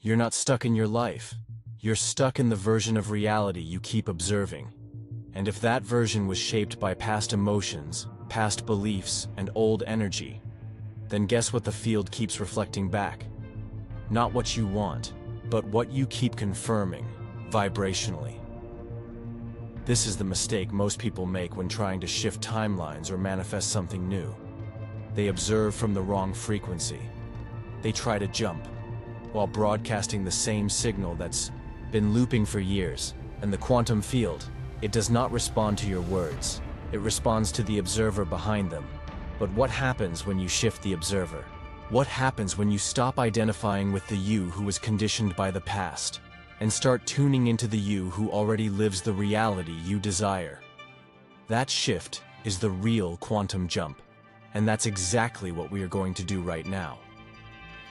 You're not stuck in your life. You're stuck in the version of reality you keep observing. And if that version was shaped by past emotions, past beliefs, and old energy, then guess what the field keeps reflecting back? Not what you want, but what you keep confirming, vibrationally. This is the mistake most people make when trying to shift timelines or manifest something new. They observe from the wrong frequency. They try to jump, while broadcasting the same signal that's been looping for years. And the quantum field, it does not respond to your words. It responds to the observer behind them. But what happens when you shift the observer? What happens when you stop identifying with the you who was conditioned by the past and start tuning into the you who already lives the reality you desire? That shift is the real quantum jump, and that's exactly what we are going to do right now.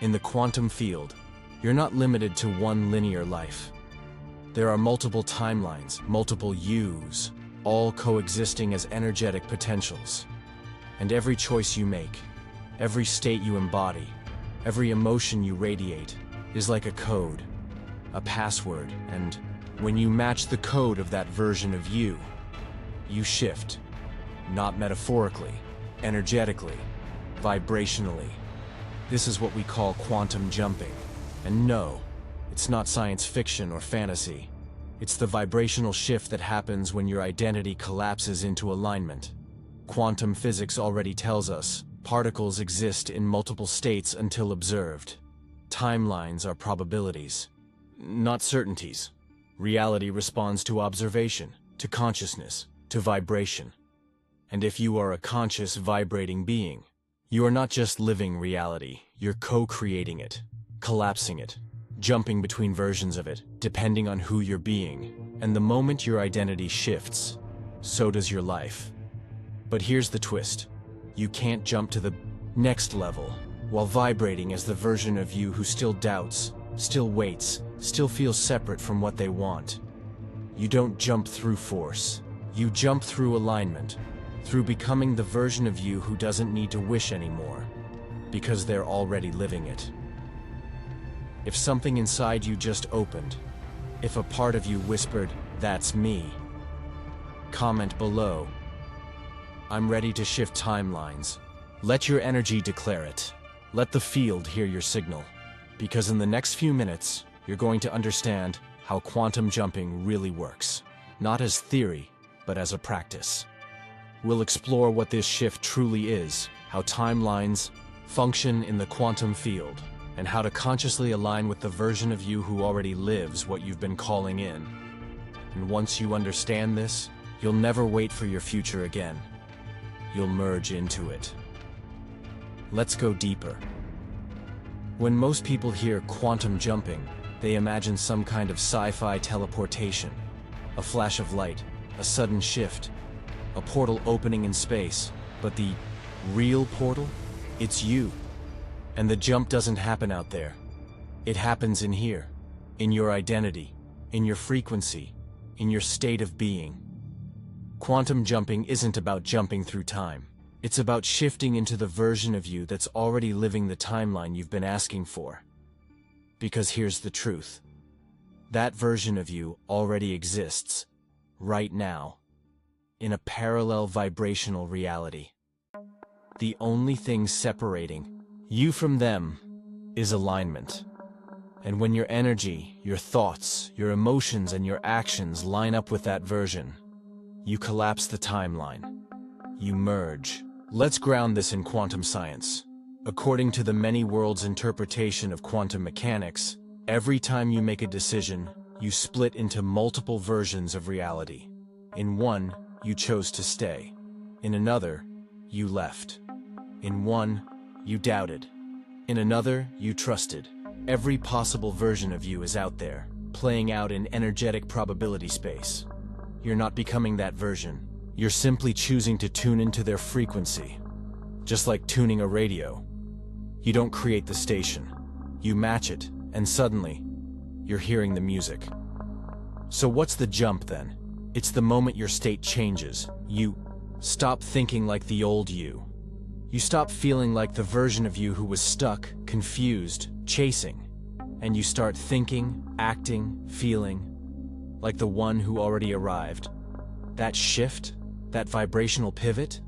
In the quantum field, you're not limited to one linear life. There are multiple timelines, multiple yous, all coexisting as energetic potentials. And every choice you make, every state you embody, every emotion you radiate, is like a code, a password, and when you match the code of that version of you, you shift. Not metaphorically, energetically, vibrationally. This is what we call quantum jumping. And no, it's not science fiction or fantasy. It's the vibrational shift that happens when your identity collapses into alignment. Quantum physics already tells us particles exist in multiple states until observed. Timelines are probabilities, not certainties. Reality responds to observation, to consciousness, to vibration. And if you are a conscious, vibrating being, you are not just living reality, you're co-creating it, collapsing it, jumping between versions of it, depending on who you're being. And the moment your identity shifts, so does your life. But here's the twist. You can't jump to the next level while vibrating as the version of you who still doubts, still waits, still feels separate from what they want. You don't jump through force. You jump through alignment, through becoming the version of you who doesn't need to wish anymore, because they're already living it. If something inside you just opened, if a part of you whispered, "That's me," comment below. I'm ready to shift timelines. Let your energy declare it. Let the field hear your signal. Because in the next few minutes, you're going to understand how quantum jumping really works. Not as theory, but as a practice. We'll explore what this shift truly is, how timelines function in the quantum field, and how to consciously align with the version of you who already lives what you've been calling in. And once you understand this, you'll never wait for your future again. You'll merge into it. Let's go deeper. When most people hear quantum jumping, they imagine some kind of sci-fi teleportation, a flash of light, a sudden shift, a portal opening in space. But the real portal? It's you. And the jump doesn't happen out there. It happens in here, in your identity, in your frequency, in your state of being. Quantum jumping isn't about jumping through time. It's about shifting into the version of you that's already living the timeline you've been asking for. Because here's the truth. That version of you already exists, right now, in a parallel vibrational reality. The only thing separating you from them is alignment. And when your energy, your thoughts, your emotions, and your actions line up with that version, you collapse the timeline. You merge. Let's ground this in quantum science. According to the many worlds interpretation of quantum mechanics, every time you make a decision, you split into multiple versions of reality. In one, you chose to stay. In another, you left. In one, you doubted. In another, you trusted. Every possible version of you is out there, playing out in energetic probability space. You're not becoming that version. You're simply choosing to tune into their frequency. Just like tuning a radio. You don't create the station. You match it, and suddenly, you're hearing the music. So what's the jump then? It's the moment your state changes. You stop thinking like the old you. You stop feeling like the version of you who was stuck, confused, chasing. and you start thinking, acting, feeling like the one who already arrived. That shift, that vibrational pivot,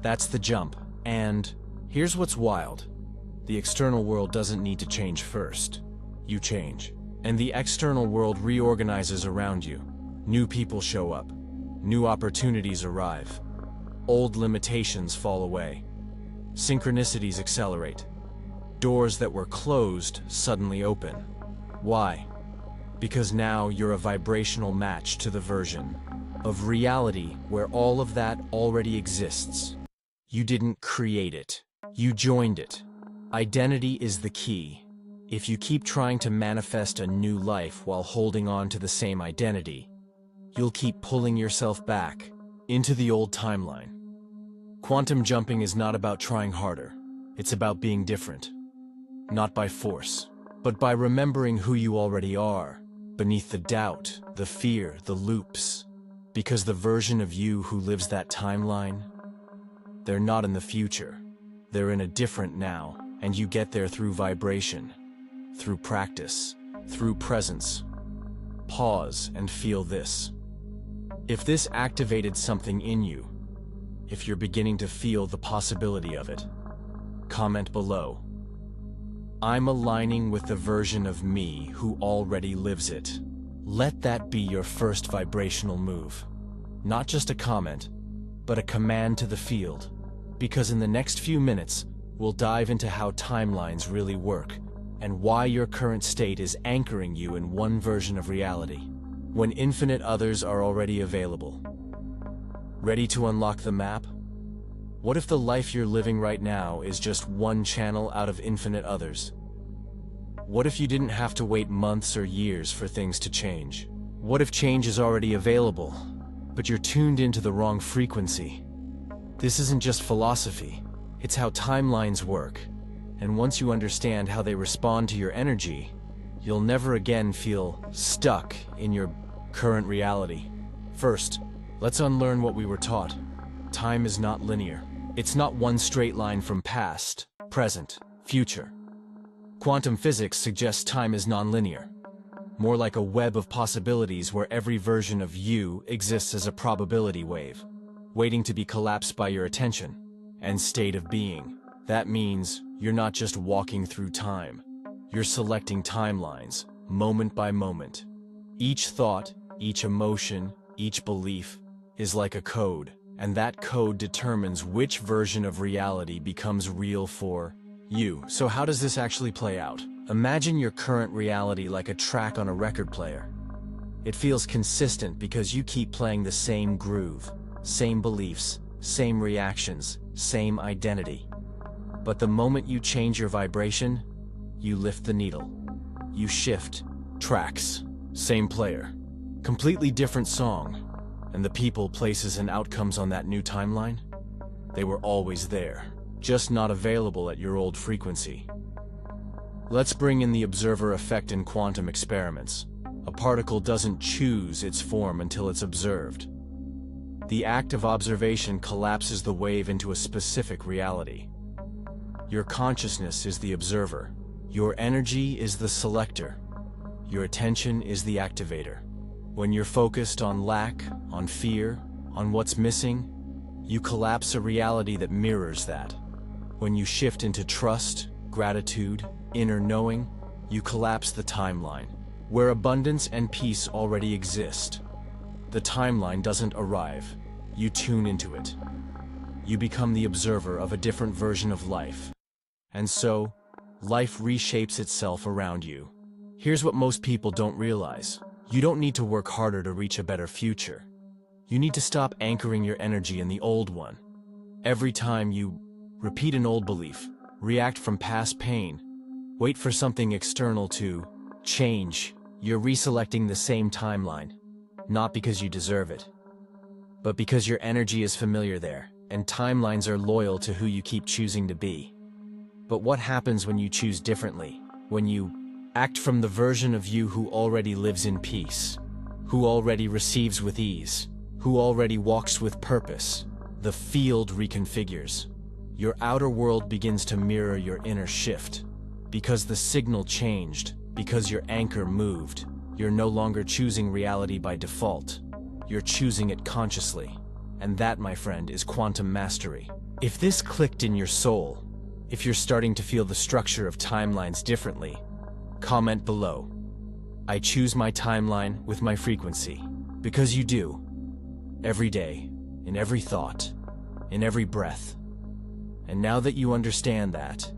that's the jump. And here's what's wild. The external world doesn't need to change first. You change. And the external world reorganizes around you. New people show up. New opportunities arrive. Old limitations fall away. Synchronicities accelerate. Doors that were closed suddenly open. Why? Because now you're a vibrational match to the version of reality where all of that already exists. You didn't create it. You joined it. Identity is the key. If you keep trying to manifest a new life while holding on to the same identity, you'll keep pulling yourself back into the old timeline. Quantum jumping is not about trying harder. It's about being different. Not by force, but by remembering who you already are, beneath the doubt, the fear, the loops. Because the version of you who lives that timeline, they're not in the future. They're in a different now, and you get there through vibration, through practice, through presence. Pause and feel this. If this activated something in you, if you're beginning to feel the possibility of it, comment below. I'm aligning with the version of me who already lives it. Let that be your first vibrational move. Not just a comment, but a command to the field. Because in the next few minutes, we'll dive into how timelines really work and why your current state is anchoring you in one version of reality, when infinite others are already available. Ready to unlock the map? What if the life you're living right now is just one channel out of infinite others? What if you didn't have to wait months or years for things to change? What if change is already available, but you're tuned into the wrong frequency? This isn't just philosophy, it's how timelines work. And once you understand how they respond to your energy, you'll never again feel stuck in your current reality. First, let's unlearn what we were taught. Time is not linear. It's not one straight line from past, present, future. Quantum physics suggests time is nonlinear, more like a web of possibilities where every version of you exists as a probability wave, waiting to be collapsed by your attention and state of being. That means you're not just walking through time, you're selecting timelines, moment by moment. Each thought, each emotion, each belief is like a code, and that code determines which version of reality becomes real for you. So how does this actually play out? Imagine your current reality like a track on a record player. It feels consistent because you keep playing the same groove, same beliefs, same reactions, same identity. But the moment you change your vibration, you lift the needle. You shift tracks, same player, completely different song. And the people, places, and outcomes on that new timeline, they were always there, just not available at your old frequency. Let's bring in the observer effect in quantum experiments. A particle doesn't choose its form until it's observed. The act of observation collapses the wave into a specific reality. Your consciousness is the observer. Your energy is the selector. Your attention is the activator. When you're focused on lack, on fear, on what's missing, you collapse a reality that mirrors that. When you shift into trust, gratitude, inner knowing, you collapse the timeline, where abundance and peace already exist. The timeline doesn't arrive, you tune into it. You become the observer of a different version of life. And so, life reshapes itself around you. Here's what most people don't realize. You don't need to work harder to reach a better future. You need to stop anchoring your energy in the old one. Every time you repeat an old belief, react from past pain, wait for something external to change, you're reselecting the same timeline. Not because you deserve it, but because your energy is familiar there, and timelines are loyal to who you keep choosing to be. But what happens when you choose differently? When you act from the version of you who already lives in peace, who already receives with ease, who already walks with purpose? The field reconfigures. Your outer world begins to mirror your inner shift. Because the signal changed, because your anchor moved. You're no longer choosing reality by default. You're choosing it consciously. And that, my friend, is quantum mastery. If this clicked in your soul, if you're starting to feel the structure of timelines differently, comment below. I choose my timeline with my frequency. Because you do. Every day, in every thought, in every breath. And now that you understand that,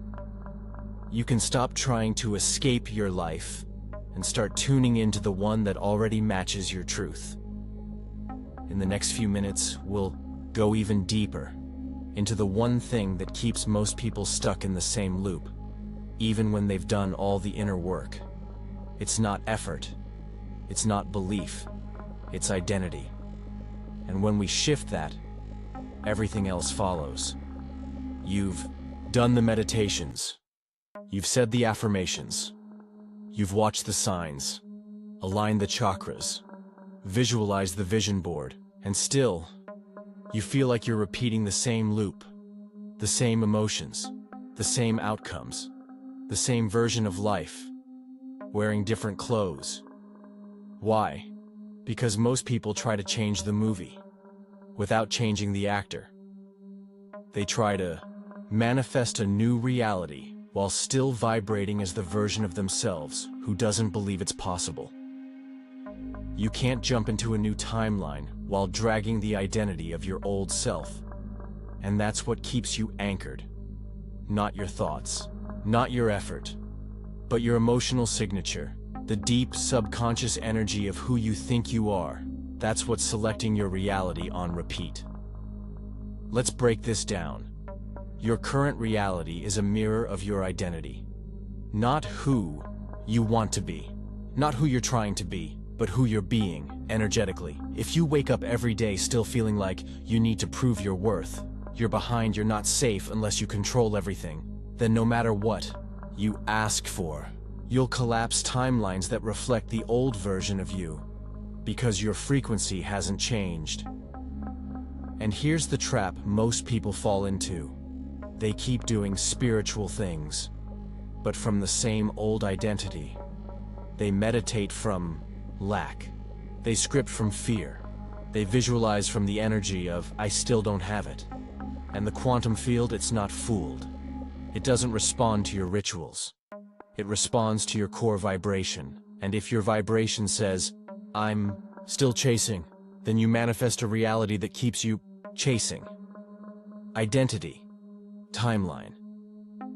you can stop trying to escape your life and start tuning into the one that already matches your truth. In the next few minutes, we'll go even deeper into the one thing that keeps most people stuck in the same loop, even when they've done all the inner work. It's not effort, it's not belief, it's identity. And when we shift that, everything else follows. You've done the meditations. You've said the affirmations. You've watched the signs, aligned the chakras, visualized the vision board, and still, you feel like you're repeating the same loop, the same emotions, the same outcomes, the same version of life, wearing different clothes. Why? Because most people try to change the movie without changing the actor. They try to manifest a new reality while still vibrating as the version of themselves who doesn't believe it's possible. You can't jump into a new timeline while dragging the identity of your old self. And that's what keeps you anchored. Not your thoughts, not your effort, but your emotional signature, the deep subconscious energy of who you think you are. That's what's selecting your reality on repeat. Let's break this down. Your current reality is a mirror of your identity. Not who you want to be, not who you're trying to be, but who you're being, energetically. If you wake up every day still feeling like you need to prove your worth, you're behind, you're not safe unless you control everything, then no matter what you ask for, you'll collapse timelines that reflect the old version of you, because your frequency hasn't changed. And here's the trap most people fall into. They keep doing spiritual things, but from the same old identity. They meditate from lack. They script from fear. They visualize from the energy of, I still don't have it. And the quantum field, it's not fooled. It doesn't respond to your rituals. It responds to your core vibration. And if your vibration says, I'm still chasing, then you manifest a reality that keeps you chasing. Identity. Timeline.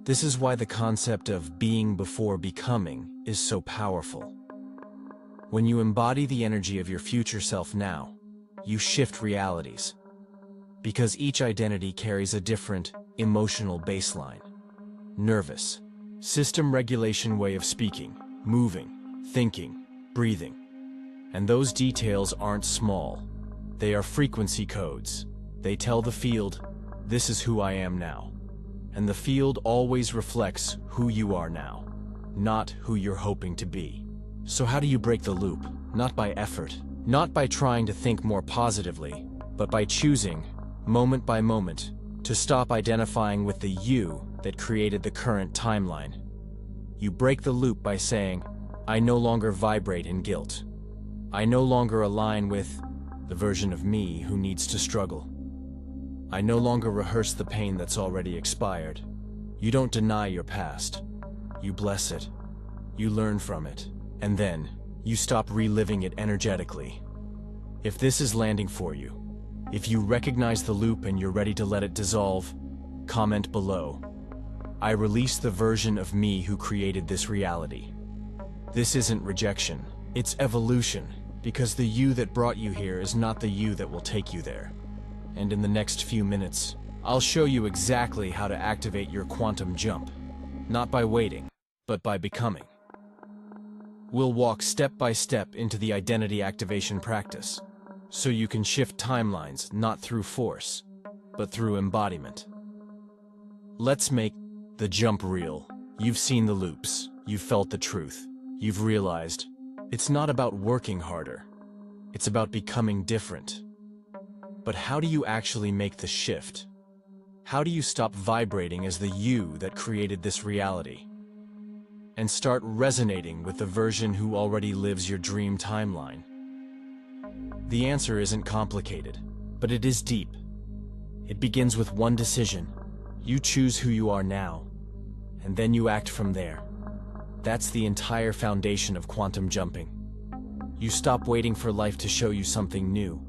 This is why the concept of being before becoming is so powerful. When you embody the energy of your future self now, you shift realities. Because each identity carries a different emotional baseline. Nervous, system regulation way of speaking, moving, thinking, breathing. And those details aren't small. They are frequency codes. They tell the field, this is who I am now. And the field always reflects who you are now, not who you're hoping to be. So how do you break the loop? Not by effort, not by trying to think more positively, but by choosing, moment by moment, to stop identifying with the you that created the current timeline. You break the loop by saying, I no longer vibrate in guilt. I no longer align with the version of me who needs to struggle. I no longer rehearse the pain that's already expired. You don't deny your past. You bless it. You learn from it. And then, you stop reliving it energetically. If this is landing for you, if you recognize the loop and you're ready to let it dissolve, comment below. I release the version of me who created this reality. This isn't rejection, it's evolution, because the you that brought you here is not the you that will take you there. And in the next few minutes, I'll show you exactly how to activate your quantum jump. Not by waiting, but by becoming. We'll walk step by step into the identity activation practice, so you can shift timelines not through force, but through embodiment. Let's make the jump real. You've seen the loops, you've felt the truth, you've realized it's not about working harder, it's about becoming different. But how do you actually make the shift? How do you stop vibrating as the you that created this reality? and start resonating with the version who already lives your dream timeline? The answer isn't complicated, but it is deep. It begins with one decision. You choose who you are now, and then you act from there. That's the entire foundation of quantum jumping. You stop waiting for life to show you something new,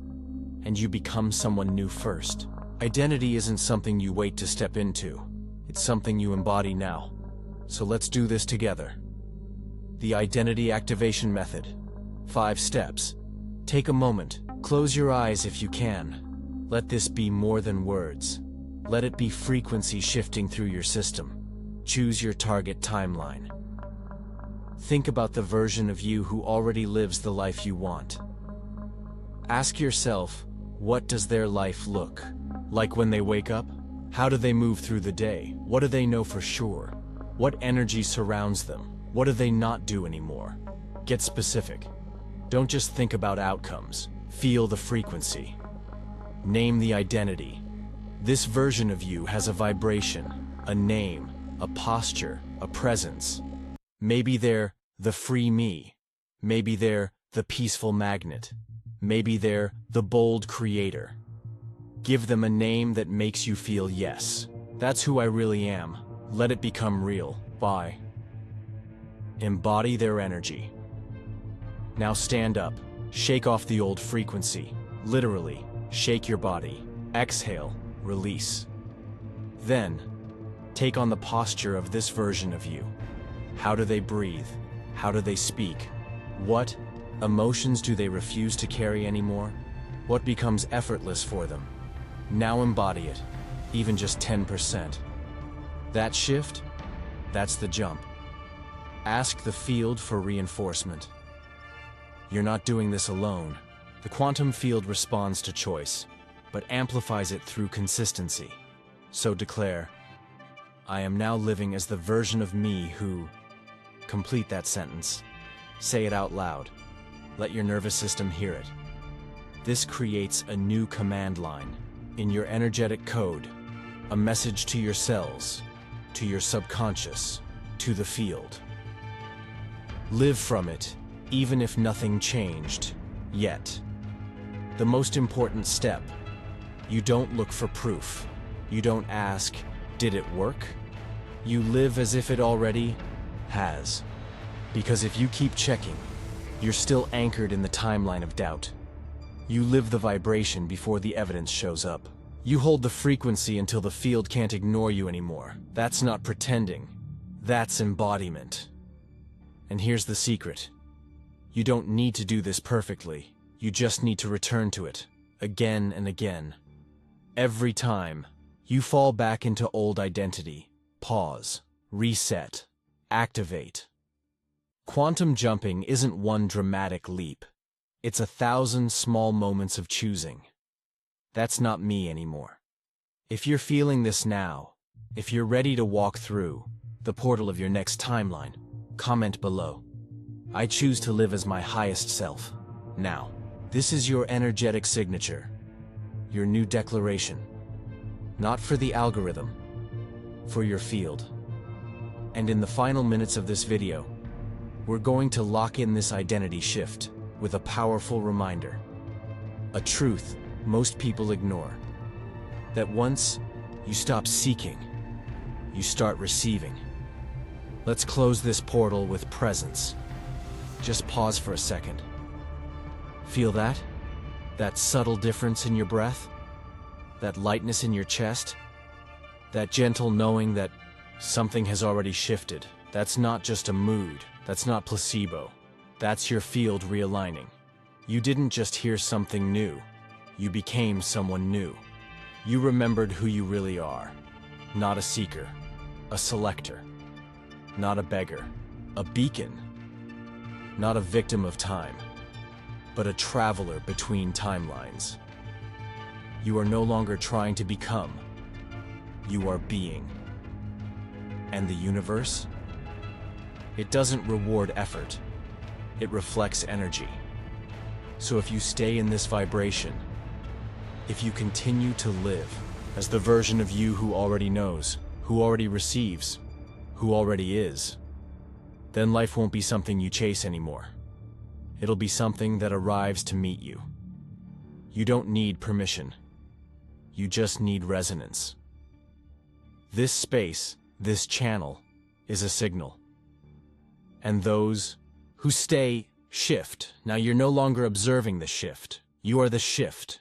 and you become someone new first. Identity isn't something you wait to step into. It's something you embody now. So let's do this together. The Identity Activation Method. 5 steps. Take a moment. Close your eyes if you can. Let this be more than words. Let it be frequency shifting through your system. Choose your target timeline. Think about the version of you who already lives the life you want. Ask yourself, what does their life look like when they wake up? How do they move through the day? What do they know for sure? What energy surrounds them? What do they not do anymore? Get specific. Don't just think about outcomes. Feel the frequency. Name the identity. This version of you has a vibration, a name, a posture, a presence. Maybe they're the free me. Maybe they're the peaceful magnet. Maybe they're the bold creator. Give them a name that makes you feel, yes, that's who I really am. Let it become real. Bye. Embody their energy. Now stand up. Shake off the old frequency. Literally, shake your body. Exhale, release. Then, take on the posture of this version of you. How do they breathe? How do they speak? What emotions do they refuse to carry anymore? What becomes effortless for them? Now embody it, even just 10%. That shift, that's the jump. Ask the field for reinforcement. You're not doing this alone. The quantum field responds to choice, but amplifies it through consistency. So declare, I am now living as the version of me who... Complete that sentence. Say it out loud. Let your nervous system hear it. This creates a new command line in your energetic code, a message to your cells, to your subconscious, to the field. Live from it, even if nothing changed yet. The most important step, you don't look for proof. You don't ask, did it work? You live as if it already has. Because if you keep checking, you're still anchored in the timeline of doubt. You live the vibration before the evidence shows up. You hold the frequency until the field can't ignore you anymore. That's not pretending. That's embodiment. And here's the secret. You don't need to do this perfectly. You just need to return to it, again and again. Every time, you fall back into old identity. Pause. Reset. Activate. Quantum jumping isn't one dramatic leap. It's 1,000 small moments of choosing. That's not me anymore. If you're feeling this now, if you're ready to walk through the portal of your next timeline, comment below. I choose to live as my highest self. Now, this is your energetic signature, your new declaration. Not for the algorithm, for your field. And in the final minutes of this video, we're going to lock in this identity shift with a powerful reminder. A truth most people ignore. That once you stop seeking, you start receiving. Let's close this portal with presence. Just pause for a second. Feel that? That subtle difference in your breath? That lightness in your chest? That gentle knowing that something has already shifted. That's not just a mood. That's not placebo. That's your field realigning. You didn't just hear something new. You became someone new. You remembered who you really are. Not a seeker, a selector. Not a beggar, a beacon. Not a victim of time, but a traveler between timelines. You are no longer trying to become. You are being. And the universe? It doesn't reward effort. It reflects energy. So if you stay in this vibration, if you continue to live as the version of you who already knows, who already receives, who already is, then life won't be something you chase anymore. It'll be something that arrives to meet you. You don't need permission. You just need resonance. This space, this channel, is a signal. And those who stay, shift. Now you're no longer observing the shift. You are the shift.